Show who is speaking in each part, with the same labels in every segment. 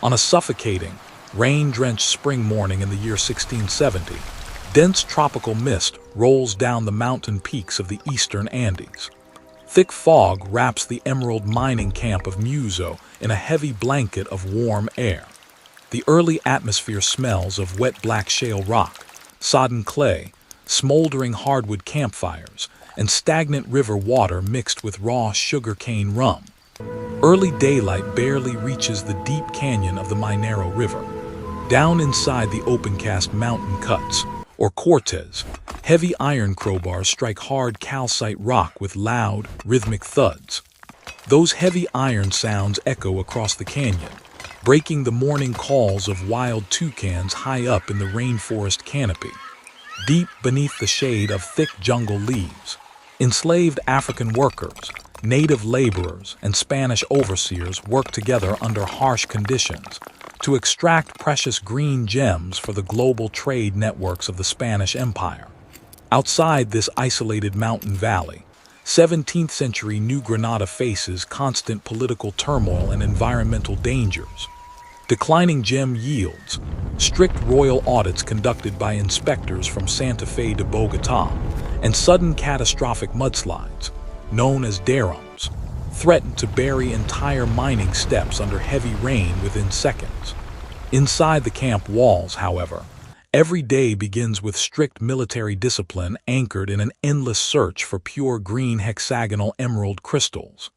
Speaker 1: On a suffocating, rain-drenched spring morning in the year 1670, dense tropical mist rolls down the mountain peaks of the eastern Andes. Thick fog wraps the emerald mining camp of Muzo in a heavy blanket of warm air. The early atmosphere smells of wet black shale rock, sodden clay, smoldering hardwood campfires, and stagnant river water mixed with raw sugarcane rum. Early daylight barely reaches the deep canyon of the Minero River. Down inside the open-cast mountain cuts, or cortes, heavy iron crowbars strike hard calcite rock with loud, rhythmic thuds. Those heavy iron sounds echo across the canyon, breaking the morning calls of wild toucans high up in the rainforest canopy. Deep beneath the shade of thick jungle leaves, enslaved African workers, native laborers, and Spanish overseers work together under harsh conditions to extract precious green gems for the global trade networks of the Spanish Empire. Outside this isolated mountain valley, 17th-century New Granada faces constant political turmoil and environmental dangers. Declining gem yields, strict royal audits conducted by inspectors from Santa Fe to Bogota, and sudden catastrophic mudslides, known as darums, threaten to bury entire mining steps under heavy rain within seconds. Inside the camp walls, however, every day begins with strict military discipline anchored in an endless search for pure green hexagonal emerald crystals.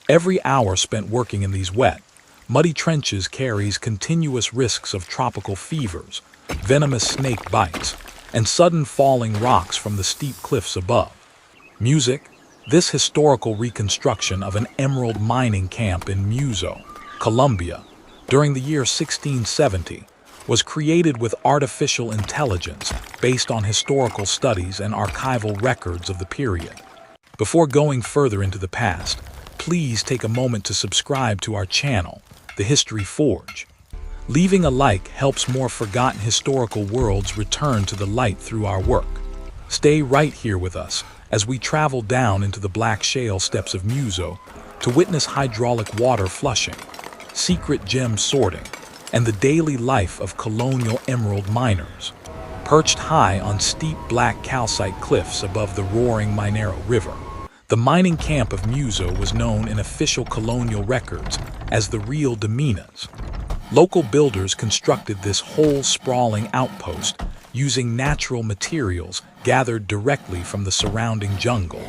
Speaker 1: Every hour spent working in these wet, muddy trenches carries continuous risks of tropical fevers, venomous snake bites, and sudden falling rocks from the steep cliffs above. Music. This historical reconstruction of an emerald mining camp in Muzo, Colombia, during the year 1670, was created with artificial intelligence based on historical studies and archival records of the period. Before going further into the past, please take a moment to subscribe to our channel, The History Forge. Leaving a like helps more forgotten historical worlds return to the light through our work. Stay right here with us as we travel down into the black shale steppes of Muzo to witness hydraulic water flushing, secret gem sorting, and the daily life of colonial emerald miners. Perched high on steep black calcite cliffs above the roaring Minero River, the mining camp of Muzo was known in official colonial records as the Real de Minas. Local builders constructed this whole sprawling outpost using natural materials gathered directly from the surrounding jungle.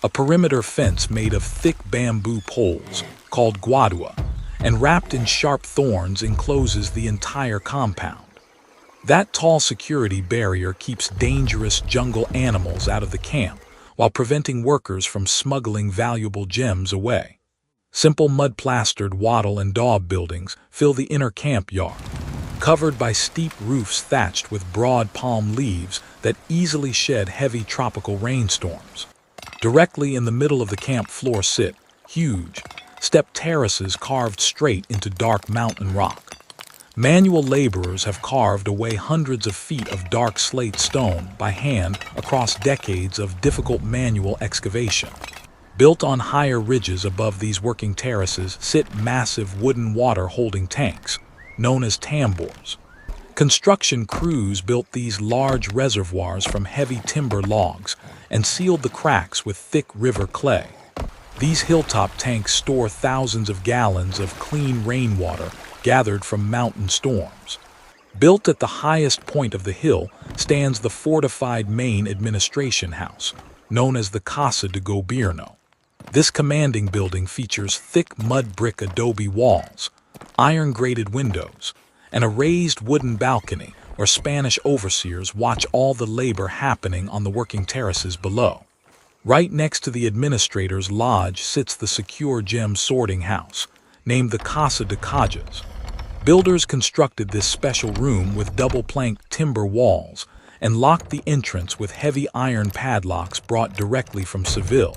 Speaker 1: A perimeter fence made of thick bamboo poles, called guadua, and wrapped in sharp thorns encloses the entire compound. That tall security barrier keeps dangerous jungle animals out of the camp while preventing workers from smuggling valuable gems away. Simple mud-plastered wattle and daub buildings fill the inner camp yard, covered by steep roofs thatched with broad palm leaves that easily shed heavy tropical rainstorms. Directly in the middle of the camp floor sit huge, step terraces carved straight into dark mountain rock. Manual laborers have carved away hundreds of feet of dark slate stone by hand across decades of difficult manual excavation. Built on higher ridges above these working terraces sit massive wooden water-holding tanks, known as tambors. Construction crews built these large reservoirs from heavy timber logs and sealed the cracks with thick river clay. These hilltop tanks store thousands of gallons of clean rainwater gathered from mountain storms. Built at the highest point of the hill stands the fortified main administration house, known as the Casa de Gobierno. This commanding building features thick mud brick adobe walls, iron-grated windows, and a raised wooden balcony where Spanish overseers watch all the labor happening on the working terraces below. Right next to the administrator's lodge sits the secure gem sorting house, named the Casa de Cajas. Builders constructed this special room with double-planked timber walls and locked the entrance with heavy iron padlocks brought directly from Seville.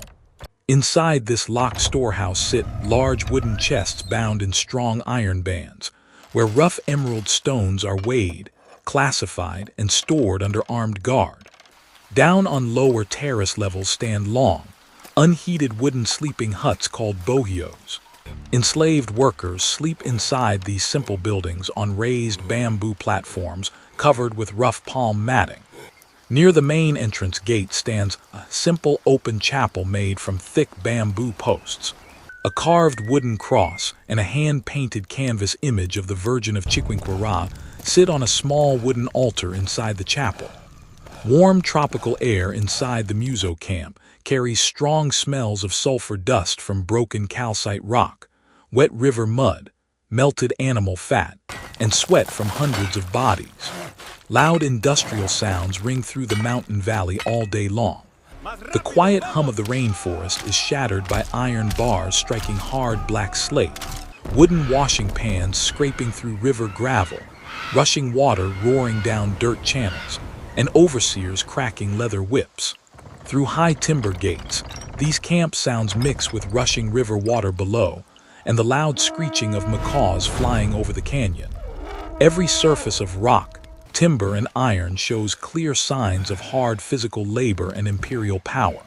Speaker 1: Inside this locked storehouse sit large wooden chests bound in strong iron bands, where rough emerald stones are weighed, classified, and stored under armed guard. Down on lower terrace levels stand long, unheated wooden sleeping huts called bohios. Enslaved workers sleep inside these simple buildings on raised bamboo platforms covered with rough palm matting. Near the main entrance gate stands a simple open chapel made from thick bamboo posts. A carved wooden cross and a hand-painted canvas image of the Virgin of Chiquinquirá sit on a small wooden altar inside the chapel. Warm tropical air inside the Muzo camp carries strong smells of sulfur dust from broken calcite rock, wet river mud, melted animal fat, and sweat from hundreds of bodies. Loud industrial sounds ring through the mountain valley all day long. The quiet hum of the rainforest is shattered by iron bars striking hard black slate, wooden washing pans scraping through river gravel, rushing water roaring down dirt channels, and overseers cracking leather whips. Through high timber gates, these camp sounds mix with rushing river water below and the loud screeching of macaws flying over the canyon. Every surface of rock, timber, and iron shows clear signs of hard physical labor and imperial power.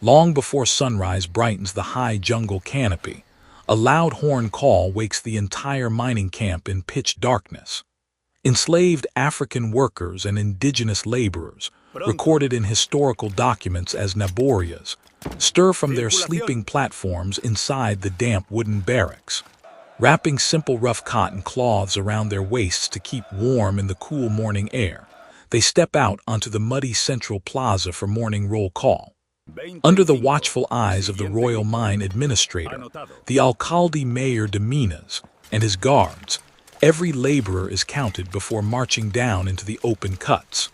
Speaker 1: Long before sunrise brightens the high jungle canopy, a loud horn call wakes the entire mining camp in pitch darkness. Enslaved African workers and indigenous laborers, recorded in historical documents as naborias, stir from their sleeping platforms inside the damp wooden barracks. Wrapping simple rough cotton cloths around their waists to keep warm in the cool morning air, they step out onto the muddy central plaza for morning roll call. Under the watchful eyes of the royal mine administrator, the alcalde Mayor de Minas, and his guards, every laborer is counted before marching down into the open cuts.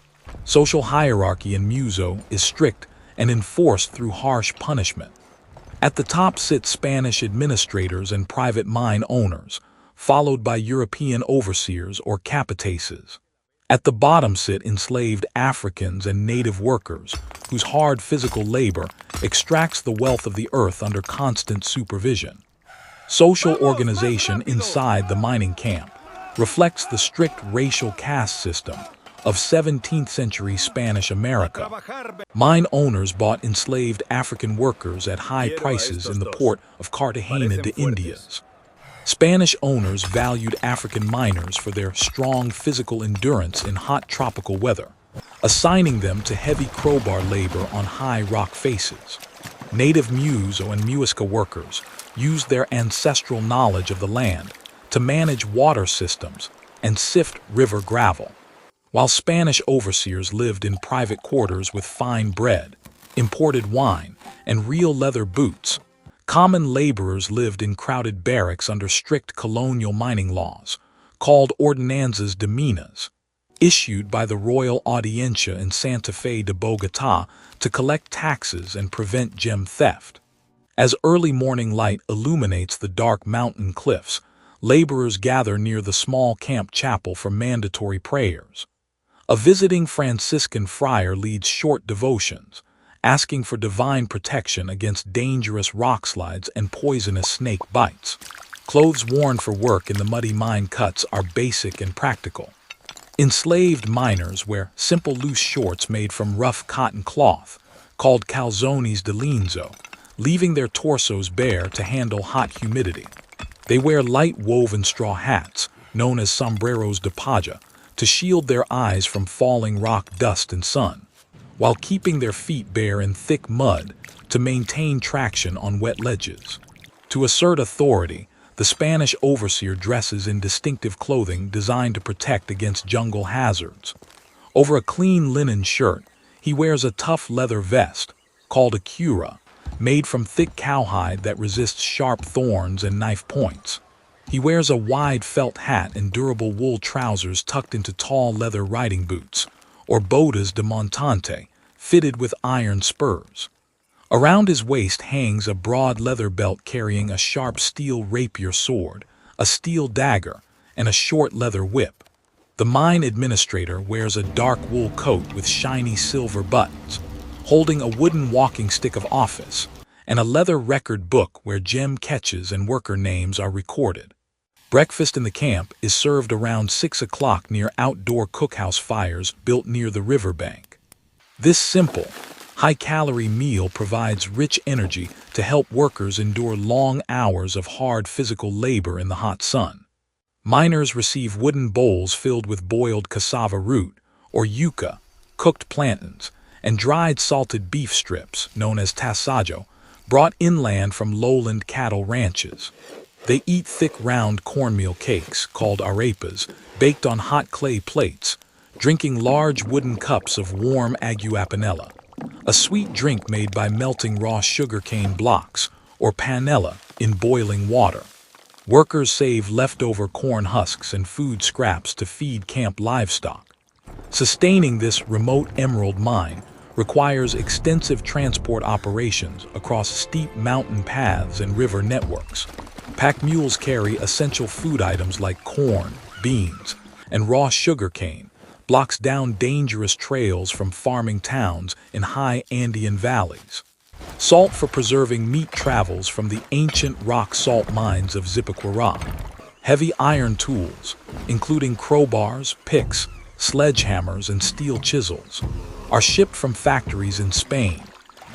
Speaker 1: Social hierarchy in Muzo is strict and enforced through harsh punishment. At the top sit Spanish administrators and private mine owners, followed by European overseers or capataces. At the bottom sit enslaved Africans and native workers, whose hard physical labor extracts the wealth of the earth under constant supervision. Social organization inside the mining camp reflects the strict racial caste system of 17th-century Spanish America. Mine owners bought enslaved African workers at high prices in the port of Cartagena de Indias. Spanish owners valued African miners for their strong physical endurance in hot tropical weather, assigning them to heavy crowbar labor on high rock faces. Native Muzo and Muisca workers used their ancestral knowledge of the land to manage water systems and sift river gravel, while Spanish overseers lived in private quarters with fine bread, imported wine, and real leather boots. Common laborers lived in crowded barracks under strict colonial mining laws, called Ordenanzas de Minas, issued by the Royal Audiencia in Santa Fe de Bogotá to collect taxes and prevent gem theft. As early morning light illuminates the dark mountain cliffs, laborers gather near the small camp chapel for mandatory prayers. A visiting Franciscan friar leads short devotions, asking for divine protection against dangerous rock slides and poisonous snake bites. Clothes worn for work in the muddy mine cuts are basic and practical. Enslaved miners wear simple loose shorts made from rough cotton cloth, called calzones de lienzo, leaving their torsos bare to handle hot humidity. They wear light woven straw hats, known as sombreros de paja, to shield their eyes from falling rock dust and sun, while keeping their feet bare in thick mud to maintain traction on wet ledges. To assert authority, the Spanish overseer dresses in distinctive clothing designed to protect against jungle hazards. Over a clean linen shirt, he wears a tough leather vest, called a cura, made from thick cowhide that resists sharp thorns and knife points. He wears a wide felt hat and durable wool trousers tucked into tall leather riding boots, or botas de montante, fitted with iron spurs. Around his waist hangs a broad leather belt carrying a sharp steel rapier sword, a steel dagger, and a short leather whip. The mine administrator wears a dark wool coat with shiny silver buttons, holding a wooden walking stick of office, and a leather record book where gem catches and worker names are recorded. Breakfast in the camp is served around 6 o'clock near outdoor cookhouse fires built near the riverbank. This simple, High-calorie meal provides rich energy to help workers endure long hours of hard physical labor in the hot sun. Miners receive wooden bowls filled with boiled cassava root, or yuca, cooked plantains, and dried salted beef strips, known as tasajo, brought inland from lowland cattle ranches. They eat thick round cornmeal cakes, called arepas, baked on hot clay plates, drinking large wooden cups of warm aguapanela, a sweet drink made by melting raw sugarcane blocks, or panela, in boiling water. Workers save leftover corn husks and food scraps to feed camp livestock. Sustaining this remote emerald mine requires extensive transport operations across steep mountain paths and river networks. Pack mules carry essential food items like corn, beans, and raw sugarcane, blocks down dangerous trails from farming towns in high Andean valleys. Salt for preserving meat travels from the ancient rock salt mines of Zipaquirá. Heavy iron tools, including crowbars, picks, sledgehammers, and steel chisels, are shipped from factories in Spain,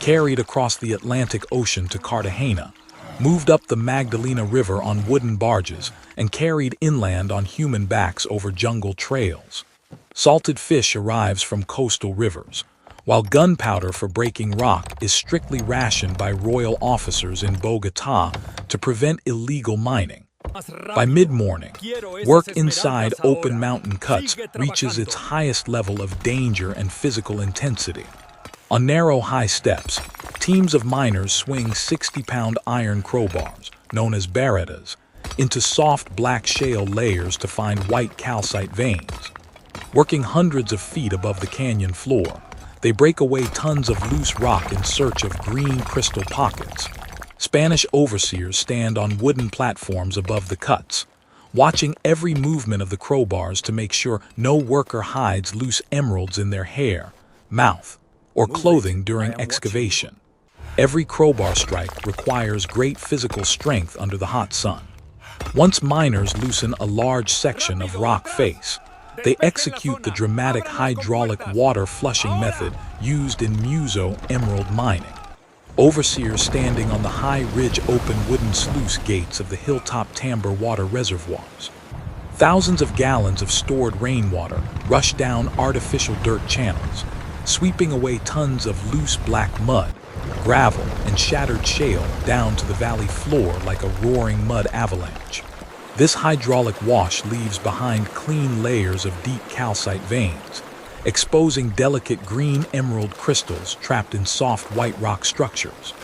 Speaker 1: carried across the Atlantic Ocean to Cartagena, moved up the Magdalena River on wooden barges, and carried inland on human backs over jungle trails. Salted fish arrives from coastal rivers, while gunpowder for breaking rock is strictly rationed by royal officers in Bogotá to prevent illegal mining. By mid-morning, work inside open mountain cuts reaches its highest level of danger and physical intensity. On narrow high steps, teams of miners swing 60-pound iron crowbars, known as barretas, into soft black shale layers to find white calcite veins. Working hundreds of feet above the canyon floor, they break away tons of loose rock in search of green crystal pockets. Spanish overseers stand on wooden platforms above the cuts, watching every movement of the crowbars to make sure no worker hides loose emeralds in their hair, mouth, or clothing during excavation. Every crowbar strike requires great physical strength under the hot sun. Once miners loosen a large section of rock face, they execute the dramatic hydraulic water flushing method used in Muzo emerald mining. Overseers standing on the high-ridge open wooden sluice gates of the hilltop Tamber water reservoirs. Thousands of gallons of stored rainwater rush down artificial dirt channels, sweeping away tons of loose black mud, gravel, and shattered shale down to the valley floor like a roaring mud avalanche. This hydraulic wash leaves behind clean layers of deep calcite veins, exposing delicate green emerald crystals trapped in soft white rock structures.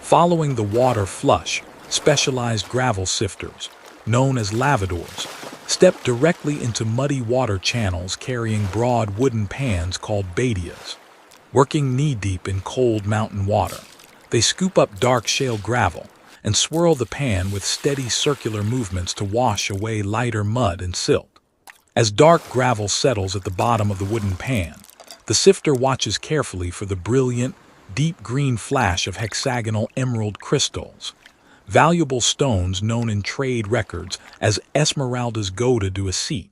Speaker 1: Following the water flush, specialized gravel sifters, known as lavadors, step directly into muddy water channels carrying broad wooden pans called badias. Working knee-deep in cold mountain water, they scoop up dark shale gravel and swirl the pan with steady circular movements to wash away lighter mud and silt. As dark gravel settles at the bottom of the wooden pan, the sifter watches carefully for the brilliant, deep green flash of hexagonal emerald crystals, valuable stones known in trade records as Esmeralda's Gota do Acete,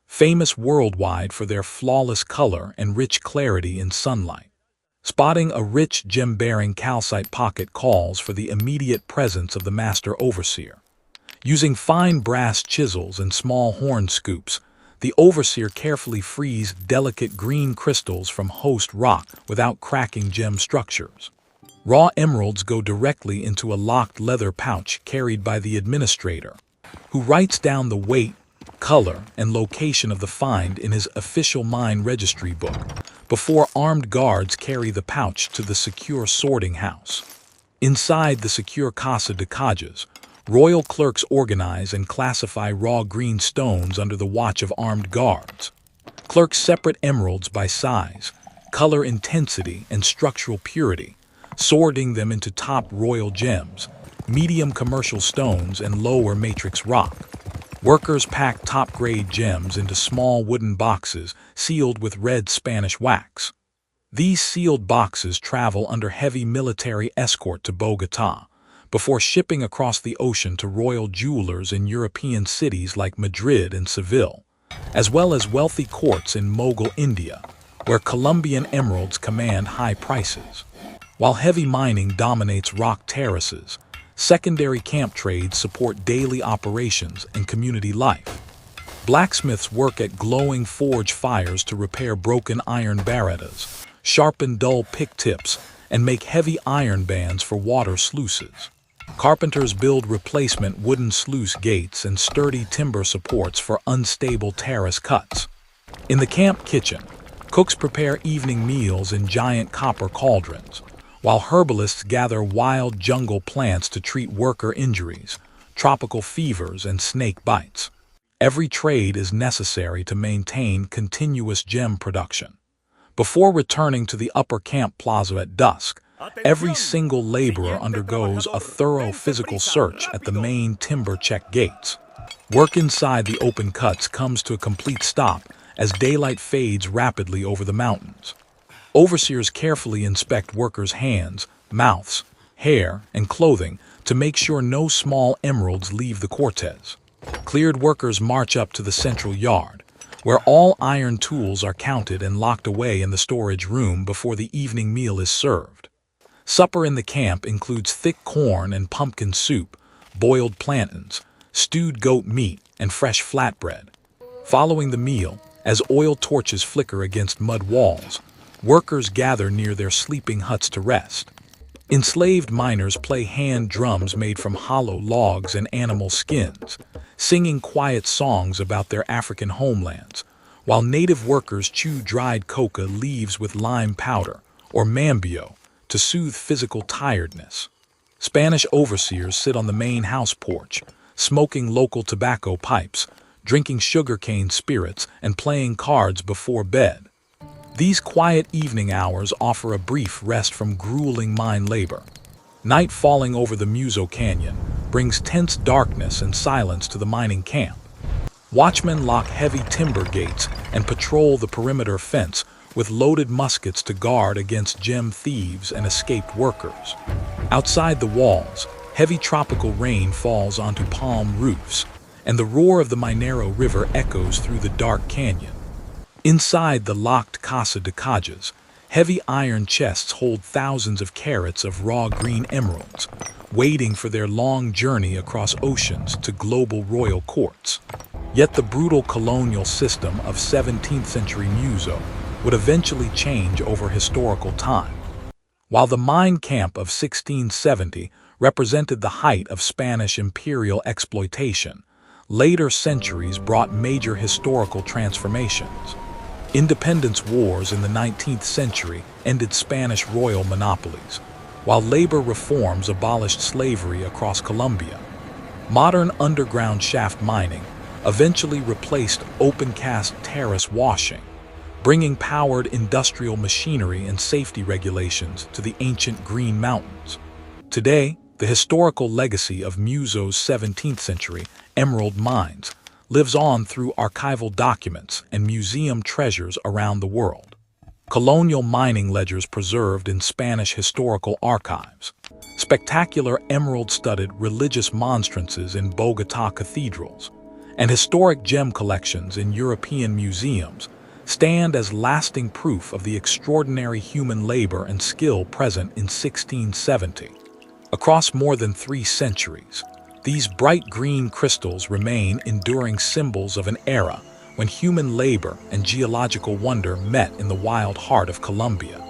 Speaker 1: famous worldwide for their flawless color and rich clarity in sunlight. Spotting a rich gem-bearing calcite pocket calls for the immediate presence of the master overseer. Using fine brass chisels and small horn scoops, the overseer carefully frees delicate green crystals from host rock without cracking gem structures. Raw emeralds go directly into a locked leather pouch carried by the administrator, who writes down the weight, color, and location of the find in his official mine registry book, before armed guards carry the pouch to the secure sorting house. Inside the secure Casa de Cajas, royal clerks organize and classify raw green stones under the watch of armed guards. Clerks separate emeralds by size, color intensity, and structural purity, sorting them into top royal gems, medium commercial stones, and lower matrix rock. Workers pack top-grade gems into small wooden boxes sealed with red Spanish wax. These sealed boxes travel under heavy military escort to Bogotá, before shipping across the ocean to royal jewelers in European cities like Madrid and Seville, as well as wealthy courts in Mughal India, where Colombian emeralds command high prices. While heavy mining dominates rock terraces, secondary camp trades support daily operations and community life. Blacksmiths work at glowing forge fires to repair broken iron barrettas, sharpen dull pick tips, and make heavy iron bands for water sluices. Carpenters build replacement wooden sluice gates and sturdy timber supports for unstable terrace cuts. In the camp kitchen, cooks prepare evening meals in giant copper cauldrons, while herbalists gather wild jungle plants to treat worker injuries, tropical fevers, and snake bites. Every trade is necessary to maintain continuous gem production. Before returning to the upper camp plaza at dusk, every single laborer undergoes a thorough physical search at the main timber check gates. Work inside the open cuts comes to a complete stop as daylight fades rapidly over the mountains. Overseers carefully inspect workers' hands, mouths, hair, and clothing to make sure no small emeralds leave the cortez. Cleared workers march up to the central yard, where all iron tools are counted and locked away in the storage room before the evening meal is served. Supper in the camp includes thick corn and pumpkin soup, boiled plantains, stewed goat meat, and fresh flatbread. Following the meal, as oil torches flicker against mud walls, workers gather near their sleeping huts to rest. Enslaved miners play hand drums made from hollow logs and animal skins, singing quiet songs about their African homelands, while native workers chew dried coca leaves with lime powder, or mambio, to soothe physical tiredness. Spanish overseers sit on the main house porch, smoking local tobacco pipes, drinking sugarcane spirits, and playing cards before bed. These quiet evening hours offer a brief rest from grueling mine labor. Night falling over the Muzo Canyon brings tense darkness and silence to the mining camp. Watchmen lock heavy timber gates and patrol the perimeter fence with loaded muskets to guard against gem thieves and escaped workers. Outside the walls, heavy tropical rain falls onto palm roofs, and the roar of the Minero River echoes through the dark canyon. Inside the locked Casa de Cajas, heavy iron chests hold thousands of carats of raw green emeralds, waiting for their long journey across oceans to global royal courts. Yet the brutal colonial system of 17th-century Muzo would eventually change over historical time. While the mine camp of 1670 represented the height of Spanish imperial exploitation, later centuries brought major historical transformations. Independence wars in the 19th century ended Spanish royal monopolies, while labor reforms abolished slavery across Colombia. Modern underground shaft mining eventually replaced open-cast terrace washing, bringing powered industrial machinery and safety regulations to the ancient Green Mountains. Today, the historical legacy of Muzo's 17th-century emerald mines lives on through archival documents and museum treasures around the world. Colonial mining ledgers preserved in Spanish historical archives, spectacular emerald-studded religious monstrances in Bogotá cathedrals, and historic gem collections in European museums stand as lasting proof of the extraordinary human labor and skill present in 1670. Across more than 3 centuries, these bright green crystals remain enduring symbols of an era when human labor and geological wonder met in the wild heart of Colombia.